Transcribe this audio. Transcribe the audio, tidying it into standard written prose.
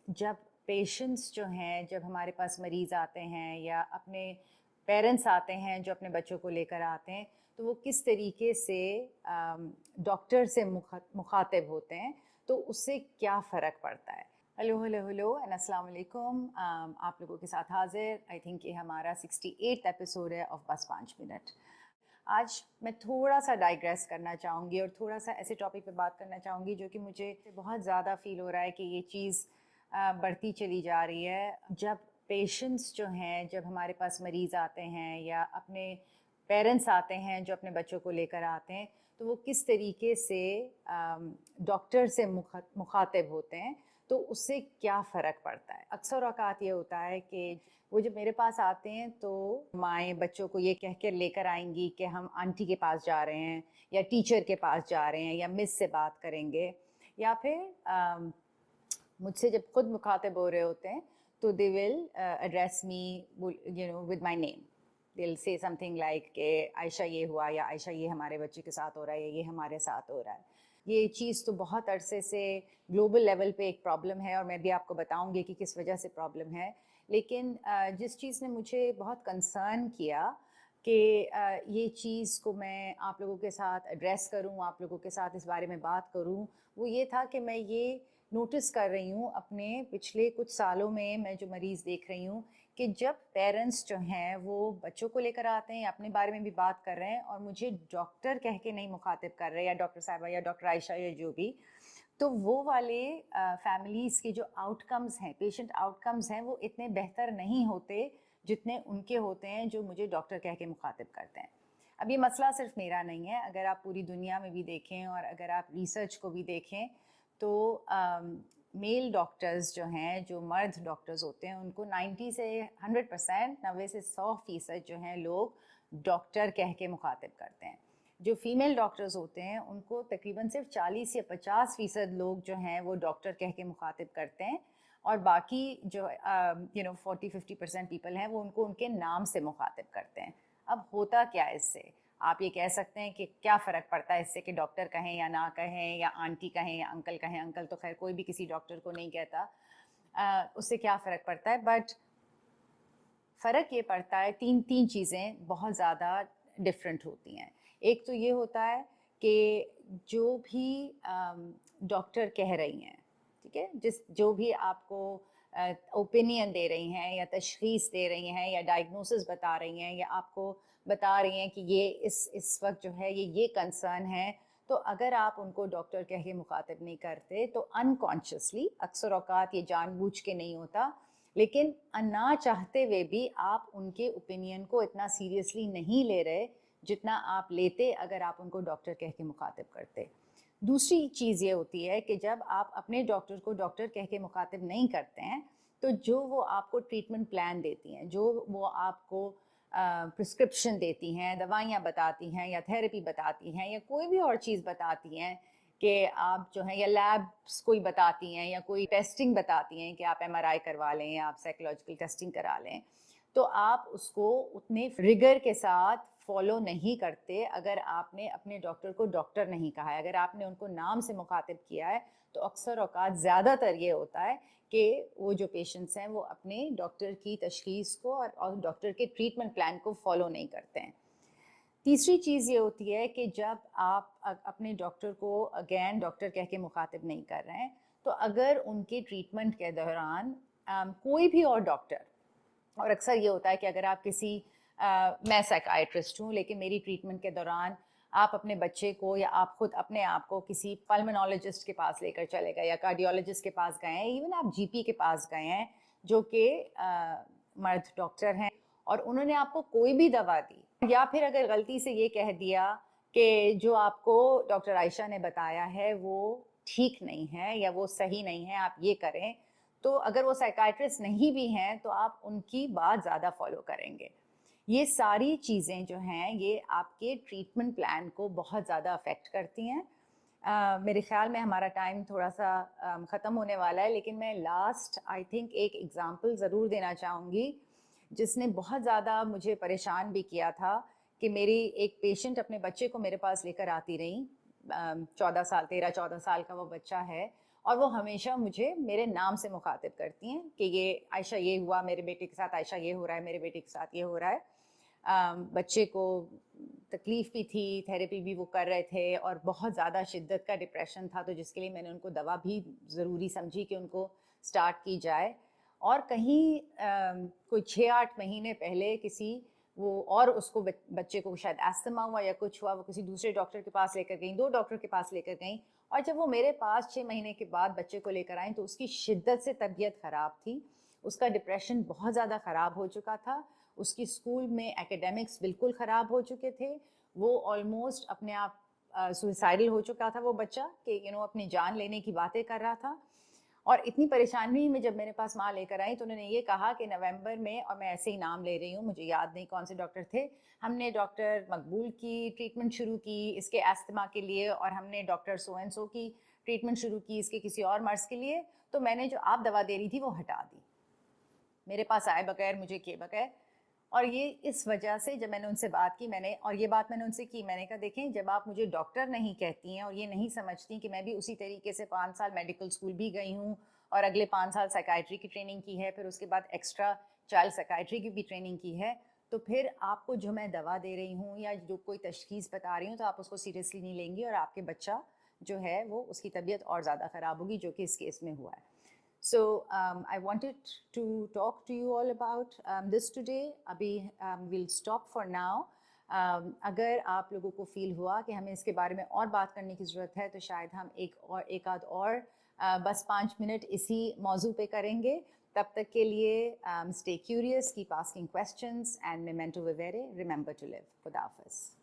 जब पेशेंट्स जो हैं, जब हमारे पास मरीज़ आते हैं या अपने पेरेंट्स आते हैं जो अपने बच्चों को लेकर आते हैं, तो वो किस तरीके से डॉक्टर से मुखातिब होते हैं, तो उससे क्या फ़र्क पड़ता है। हेलो हेलो हेलो एंड अस्सलाम वालेकुम। आप लोगों के साथ हाजिर। आई थिंक ये हमारा 68th एपिसोड है ऑफ बस 5 मिनट। आज मैं थोड़ा सा डाइग्रेस करना चाहूँगी और थोड़ा सा ऐसे टॉपिक पे बात करना चाहूँगी जो कि मुझे बहुत ज़्यादा फ़ील हो रहा है कि ये चीज़ बढ़ती चली जा रही है। जब पेशेंट्स जो हैं, जब हमारे पास मरीज़ आते हैं या अपने पेरेंट्स आते हैं जो अपने बच्चों को लेकर आते हैं, तो वो किस तरीके से डॉक्टर से मुखातिब होते हैं, तो उससे क्या फ़र्क पड़ता है। अक्सर औक़ात ये होता है कि वो जब मेरे पास आते हैं तो माएँ बच्चों को ये कह कर लेकर आएँगी कि हम आंटी के पास जा रहे हैं या टीचर के पास जा रहे हैं या मिस से बात करेंगे, या फिर मुझसे जब खुद मुखातिब हो रहे होते हैं तो they will address me with my name. They will say something like कि आयशा ये हुआ, या आयशा ये हमारे बच्चे के साथ हो रहा है, या ये हमारे साथ हो रहा है। ये चीज़ तो बहुत अरसे से ग्लोबल लेवल पे एक प्रॉब्लम है और मैं भी आपको बताऊंगी कि किस वजह से प्रॉब्लम है। लेकिन जिस चीज़ ने मुझे बहुत कंसर्न किया कि ये चीज़ को मैं आप लोगों के साथ एड्रेस करूं, आप लोगों के साथ इस बारे में बात करूं, वो ये था कि मैं ये नोटिस कर रही हूँ अपने पिछले कुछ सालों में, मैं जो मरीज़ देख रही हूँ कि जब पेरेंट्स जो हैं वो बच्चों को लेकर आते हैं, अपने बारे में भी बात कर रहे हैं और मुझे डॉक्टर कह के नहीं मुखातिब कर रहे, या डॉक्टर साहिबा या डॉक्टर आयशा या जो भी, तो वो वाले फैमिलीज़ के जो आउटकम्स हैं, पेशेंट आउटकम्स हैं, वो इतने बेहतर नहीं होते जितने उनके होते हैं जो मुझे डॉक्टर कह के मुखातिब करते हैं। अब ये मसला सिर्फ मेरा नहीं है, अगर आप पूरी दुनिया में भी देखें और अगर आप रिसर्च को भी देखें तो मेल डॉक्टर्स जो हैं, जो मर्द डॉक्टर्स होते हैं, उनको 90 से 100%, 90 से 100% जो हैं लोग डॉक्टर कह के मुखातिब करते हैं। जो फीमेल डॉक्टर्स होते हैं उनको तकरीबन सिर्फ 40 या 50% लोग जो हैं वो डॉक्टर कह के मुखातिब करते हैं, और बाकी जो 40-50% पीपल हैं वो उनको उनके नाम से मुखातिब करते हैं। अब होता क्या है इससे, आप ये कह सकते हैं कि क्या फ़र्क पड़ता है इससे कि डॉक्टर कहें या ना कहें, या आंटी कहें या अंकल कहें। अंकल तो खैर कोई भी किसी डॉक्टर को नहीं कहता। उससे क्या फ़र्क पड़ता है, बट फ़र्क ये पड़ता है, तीन तीन चीज़ें बहुत ज़्यादा डिफरेंट होती हैं। एक तो ये होता है कि जो भी डॉक्टर कह रही हैं, ठीक है, जो भी आपको ओपिनियन दे रही हैं या तशख़ीस दे रही हैं या डायग्नोसिस बता रही हैं या आपको बता रही हैं कि ये इस वक्त जो है ये कंसर्न है, तो अगर आप उनको डॉक्टर कह के मुखातिब नहीं करते तो अनकॉन्शियसली, अक्सर औकात ये जानबूझ के नहीं होता, लेकिन ना चाहते हुए भी आप उनके ओपिनियन को इतना सीरियसली नहीं ले रहे जितना आप लेते अगर आप उनको डॉक्टर कह के मुखातिब करते। दूसरी चीज़ ये होती है कि जब आप अपने डॉक्टर को डॉक्टर कह के मुखातिब नहीं करते हैं, तो जो वो आपको ट्रीटमेंट प्लान देती हैं, जो वो आपको प्रिस्क्रिप्शन देती हैं, दवाइयाँ बताती हैं या थेरेपी बताती हैं या कोई भी और चीज़ बताती हैं कि आप जो हैं, या लैब्स कोई बताती हैं या कोई टेस्टिंग बताती हैं कि आप एमआरआई करवा लें या आप साइकोलॉजिकल टेस्टिंग करा लें, तो आप उसको उतने रिगर के साथ फॉलो नहीं करते अगर आपने अपने डॉक्टर को डॉक्टर नहीं कहा है। अगर आपने उनको नाम से मुखातिब किया है तो अक्सर औकात ज़्यादातर ये होता है कि वो जो पेशेंट्स हैं वो अपने डॉक्टर की तशख़ीस को और डॉक्टर के ट्रीटमेंट प्लान को फॉलो नहीं करते हैं। तीसरी चीज़ ये होती है कि जब आप अपने डॉक्टर को अगेन डॉक्टर कह के मुखातिब नहीं कर रहे हैं, तो अगर उनके ट्रीटमेंट के दौरान कोई भी और डॉक्टर, और अक्सर ये होता है कि अगर आप किसी मैं साइकाइट्रिस्ट हूँ लेकिन मेरी ट्रीटमेंट के दौरान आप अपने बच्चे को या आप खुद अपने आप को किसी पल्मोनोलॉजिस्ट के पास लेकर चले गए या कार्डियोलॉजिस्ट के पास गए हैं, इवन आप जीपी के पास गए हैं जो कि मर्द डॉक्टर हैं, और उन्होंने आपको कोई भी दवा दी, या फिर अगर गलती से ये कह दिया कि जो आपको डॉक्टर आयशा ने बताया है वो ठीक नहीं है या वो सही नहीं है, आप ये करें, तो अगर वो साइकाइट्रिस्ट नहीं भी हैं तो आप उनकी बात ज़्यादा फॉलो करेंगे। ये सारी चीज़ें जो हैं ये आपके ट्रीटमेंट प्लान को बहुत ज़्यादा अफेक्ट करती हैं। मेरे ख्याल में हमारा टाइम थोड़ा सा ख़त्म होने वाला है, लेकिन मैं लास्ट आई थिंक एक एग्ज़ाम्पल ज़रूर देना चाहूँगी जिसने बहुत ज़्यादा मुझे परेशान भी किया था। कि मेरी एक पेशेंट अपने बच्चे को मेरे पास लेकर आती रही, 14 साल 13-14 साल का वो बच्चा है, और वो हमेशा मुझे मेरे नाम से मुखातिब करती हैं कि ये आयशा ये हुआ मेरे बेटे के साथ, आयशा ये हो रहा है मेरे बेटे के साथ, ये हो रहा है। बच्चे को तकलीफ़ भी थी, थेरेपी भी वो कर रहे थे और बहुत ज़्यादा शिद्दत का डिप्रेशन था, तो जिसके लिए मैंने उनको दवा भी ज़रूरी समझी कि उनको स्टार्ट की जाए। और कहीं कोई 6-8 महीने पहले किसी वो और उसको बच्चे को शायद अस्थमा हुआ या कुछ हुआ, वो किसी दूसरे डॉक्टर के पास लेकर गई, 2 डॉक्टर के पास लेकर गई, और जब वो मेरे पास 6 महीने के बाद बच्चे को लेकर आई तो उसकी शिद्दत से तबीयत ख़राब थी, उसका डिप्रेशन बहुत ज़्यादा ख़राब हो चुका था, उसकी स्कूल में एकेडमिक्स बिल्कुल ख़राब हो चुके थे, वो ऑलमोस्ट अपने आप सुसाइडल हो चुका था वो बच्चा कि अपनी जान लेने की बातें कर रहा था। और इतनी परेशानी में जब मेरे पास माँ लेकर आई तो उन्होंने ये कहा कि नवंबर में, और मैं ऐसे ही नाम ले रही हूँ, मुझे याद नहीं कौन से डॉक्टर थे, हमने डॉक्टर मकबूल की ट्रीटमेंट शुरू की इसके अस्थमा के लिए, और हमने डॉक्टर सो एंड सो की ट्रीटमेंट शुरू की इसके किसी और मर्ज़ के लिए, तो मैंने जो आप दवा दे रही थी वो हटा दी, मेरे पास आए बगैर, मुझे किए बगैर। और ये इस वजह से जब मैंने उनसे बात की, मैंने और ये बात मैंने उनसे की, मैंने कहा देखें जब आप मुझे डॉक्टर नहीं कहती हैं और ये नहीं समझती कि मैं भी उसी तरीके से 5 साल मेडिकल स्कूल भी गई हूँ और अगले 5 साल साइकाइट्री की ट्रेनिंग की है, फिर उसके बाद एक्स्ट्रा चाइल्ड साइकाइट्री की भी ट्रेनिंग की है, तो फिर आपको जो मैं दवा दे रही हूँ या जो कोई तशखीस बता रही हूँ तो आप उसको सीरियसली नहीं लेंगी और आपके बच्चा जो है वो उसकी तबीयत और ज़्यादा ख़राब होगी, जो कि इस केस में हुआ है। So I wanted to talk to you all about this today. अभी we'll stop for now. अगर आप लोगों को फील हुआ कि हमें इसके बारे में और बात करने की ज़रूरत है तो शायद हम एक आध और बस 5 मिनट इसी मौजू पे करेंगे। तब तक के लिए stay curious, keep asking questions, and memento vivere, remember to live. खुदा हाफ़िज़।